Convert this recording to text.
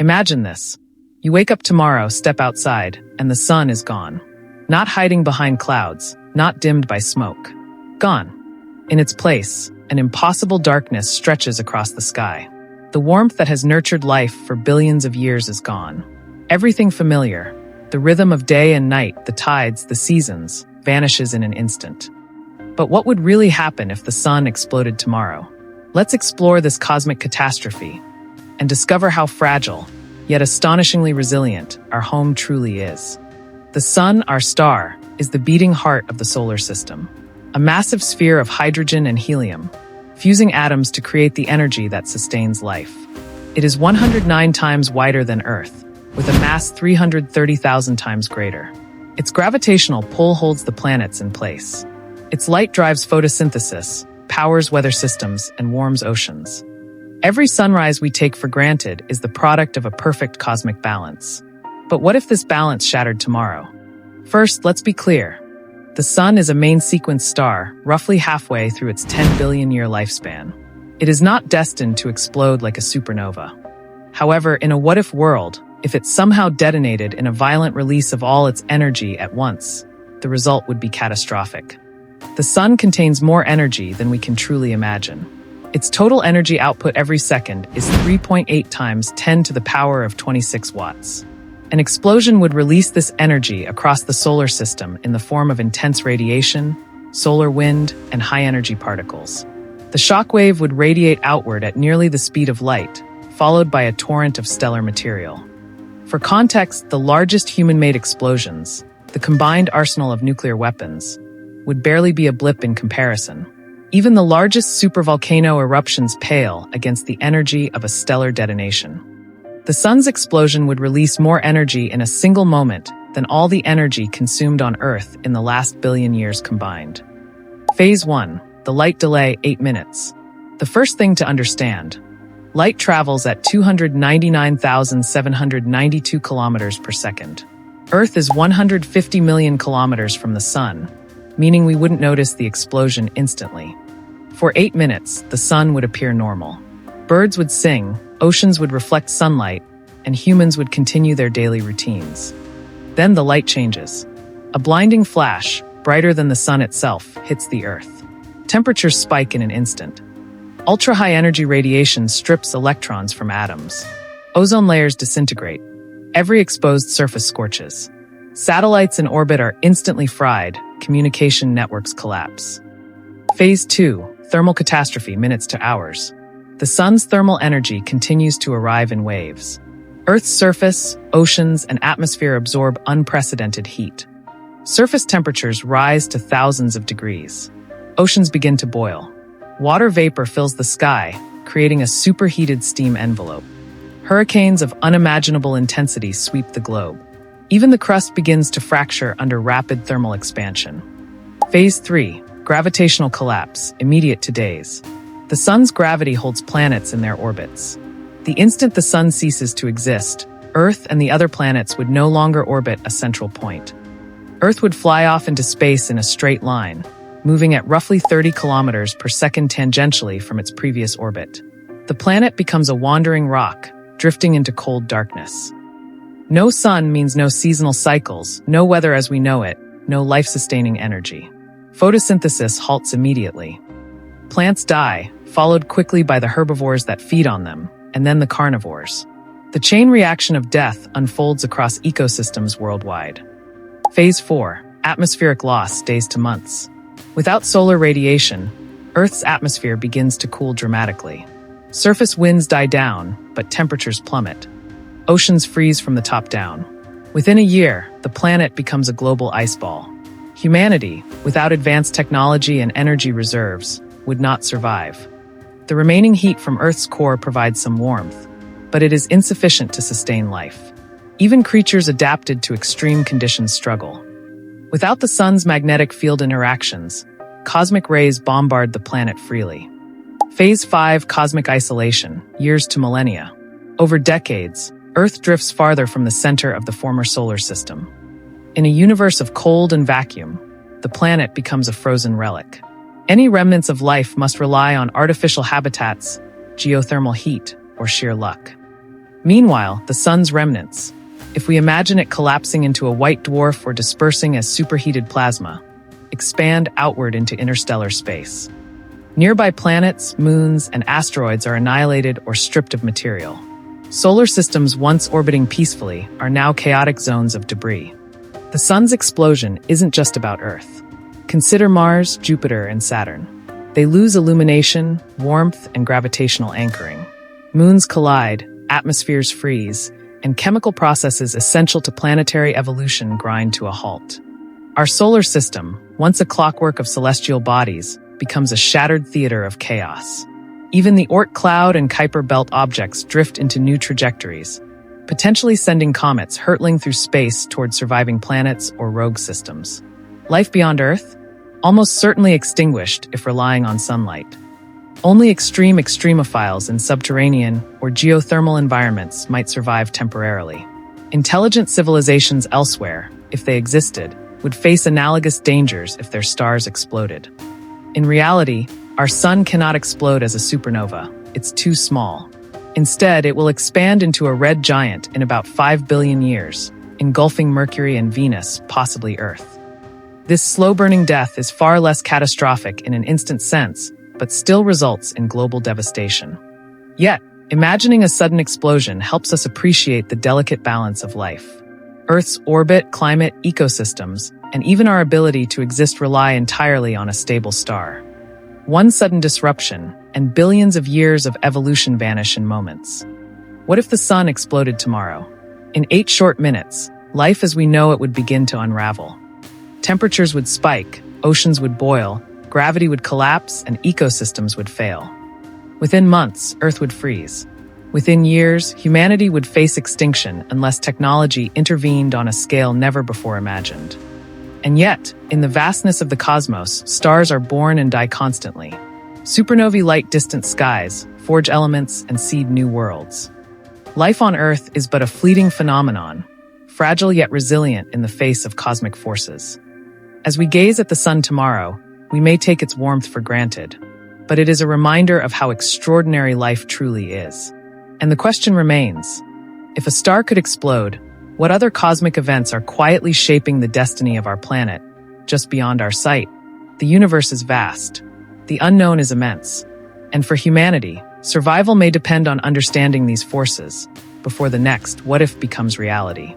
Imagine this. You wake up tomorrow, step outside, and the sun is gone. Not hiding behind clouds, not dimmed by smoke. Gone. In its place, an impossible darkness stretches across the sky. The warmth that has nurtured life for billions of years is gone. Everything familiar, the rhythm of day and night, the tides, the seasons, vanishes in an instant. But what would really happen if the sun exploded tomorrow? Let's explore this cosmic catastrophe and discover how fragile, yet astonishingly resilient, our home truly is. The sun, our star, is the beating heart of the solar system. A massive sphere of hydrogen and helium, fusing atoms to create the energy that sustains life. It is 109 times wider than Earth, with a mass 330,000 times greater. Its gravitational pull holds the planets in place. Its light drives photosynthesis, powers weather systems, and warms oceans. Every sunrise we take for granted is the product of a perfect cosmic balance. But what if this balance shattered tomorrow? First, let's be clear. The sun is a main sequence star, roughly halfway through its 10 billion-year lifespan. It is not destined to explode like a supernova. However, in a what-if world, if it somehow detonated in a violent release of all its energy at once, the result would be catastrophic. The sun contains more energy than we can truly imagine. Its total energy output every second is 3.8 times 10 to the power of 26 watts. An explosion would release this energy across the solar system in the form of intense radiation, solar wind, and high-energy particles. The shockwave would radiate outward at nearly the speed of light, followed by a torrent of stellar material. For context, the largest human-made explosions, the combined arsenal of nuclear weapons, would barely be a blip in comparison. Even the largest supervolcano eruptions pale against the energy of a stellar detonation. The sun's explosion would release more energy in a single moment than all the energy consumed on Earth in the last billion years combined. Phase 1. The light delay, 8 minutes. The first thing to understand. Light travels at 299,792 kilometers per second. Earth is 150 million kilometers from the sun, meaning we wouldn't notice the explosion instantly. For 8 minutes, the sun would appear normal. Birds would sing, oceans would reflect sunlight, and humans would continue their daily routines. Then the light changes. A blinding flash, brighter than the sun itself, hits the Earth. Temperatures spike in an instant. Ultra-high energy radiation strips electrons from atoms. Ozone layers disintegrate. Every exposed surface scorches. Satellites in orbit are instantly fried, communication networks collapse. Phase 2. Thermal catastrophe, minutes to hours. The sun's thermal energy continues to arrive in waves. Earth's surface, oceans, and atmosphere absorb unprecedented heat. Surface temperatures rise to thousands of degrees. Oceans begin to boil. Water vapor fills the sky, creating a superheated steam envelope. Hurricanes of unimaginable intensity sweep the globe. Even the crust begins to fracture under rapid thermal expansion. Phase 3. Gravitational collapse, immediate to days. The sun's gravity holds planets in their orbits. The instant the sun ceases to exist, Earth and the other planets would no longer orbit a central point. Earth would fly off into space in a straight line, moving at roughly 30 kilometers per second tangentially from its previous orbit. The planet becomes a wandering rock, drifting into cold darkness. No sun means no seasonal cycles, no weather as we know it, no life-sustaining energy. Photosynthesis halts immediately. Plants die, followed quickly by the herbivores that feed on them, and then the carnivores. The chain reaction of death unfolds across ecosystems worldwide. Phase 4. Atmospheric loss, days to months. Without solar radiation, Earth's atmosphere begins to cool dramatically. Surface winds die down, but temperatures plummet. Oceans freeze from the top down. Within a year, the planet becomes a global ice ball. Humanity, without advanced technology and energy reserves, would not survive. The remaining heat from Earth's core provides some warmth, but it is insufficient to sustain life. Even creatures adapted to extreme conditions struggle. Without the sun's magnetic field interactions, cosmic rays bombard the planet freely. Phase 5. Cosmic isolation, years to millennia. Over decades, Earth drifts farther from the center of the former solar system. In a universe of cold and vacuum, the planet becomes a frozen relic. Any remnants of life must rely on artificial habitats, geothermal heat, or sheer luck. Meanwhile, the sun's remnants, if we imagine it collapsing into a white dwarf or dispersing as superheated plasma, expand outward into interstellar space. Nearby planets, moons, and asteroids are annihilated or stripped of material. Solar systems once orbiting peacefully are now chaotic zones of debris. The sun's explosion isn't just about Earth. Consider Mars, Jupiter, and Saturn. They lose illumination, warmth, and gravitational anchoring. Moons collide, atmospheres freeze, and chemical processes essential to planetary evolution grind to a halt. Our solar system, once a clockwork of celestial bodies, becomes a shattered theater of chaos. Even the Oort cloud and Kuiper belt objects drift into new trajectories, potentially sending comets hurtling through space toward surviving planets or rogue systems. Life beyond Earth? Almost certainly extinguished if relying on sunlight. Only extreme extremophiles in subterranean or geothermal environments might survive temporarily. Intelligent civilizations elsewhere, if they existed, would face analogous dangers if their stars exploded. In reality, our sun cannot explode as a supernova. It's too small. Instead, it will expand into a red giant in about 5 billion years, engulfing Mercury and Venus, possibly Earth. This slow-burning death is far less catastrophic in an instant sense, but still results in global devastation. Yet, imagining a sudden explosion helps us appreciate the delicate balance of life. Earth's orbit, climate, ecosystems, and even our ability to exist rely entirely on a stable star. One sudden disruption, and billions of years of evolution vanish in moments. What if the sun exploded tomorrow? In 8 short minutes, life as we know it would begin to unravel. Temperatures would spike, oceans would boil, gravity would collapse, and ecosystems would fail. Within months, Earth would freeze. Within years, humanity would face extinction unless technology intervened on a scale never before imagined. And yet, in the vastness of the cosmos, stars are born and die constantly. Supernovae light distant skies, forge elements, and seed new worlds. Life on Earth is but a fleeting phenomenon, fragile yet resilient in the face of cosmic forces. As we gaze at the sun tomorrow, we may take its warmth for granted, but it is a reminder of how extraordinary life truly is. And the question remains, if a star could explode, what other cosmic events are quietly shaping the destiny of our planet, just beyond our sight? The universe is vast. The unknown is immense. And for humanity, survival may depend on understanding these forces before the next what if becomes reality.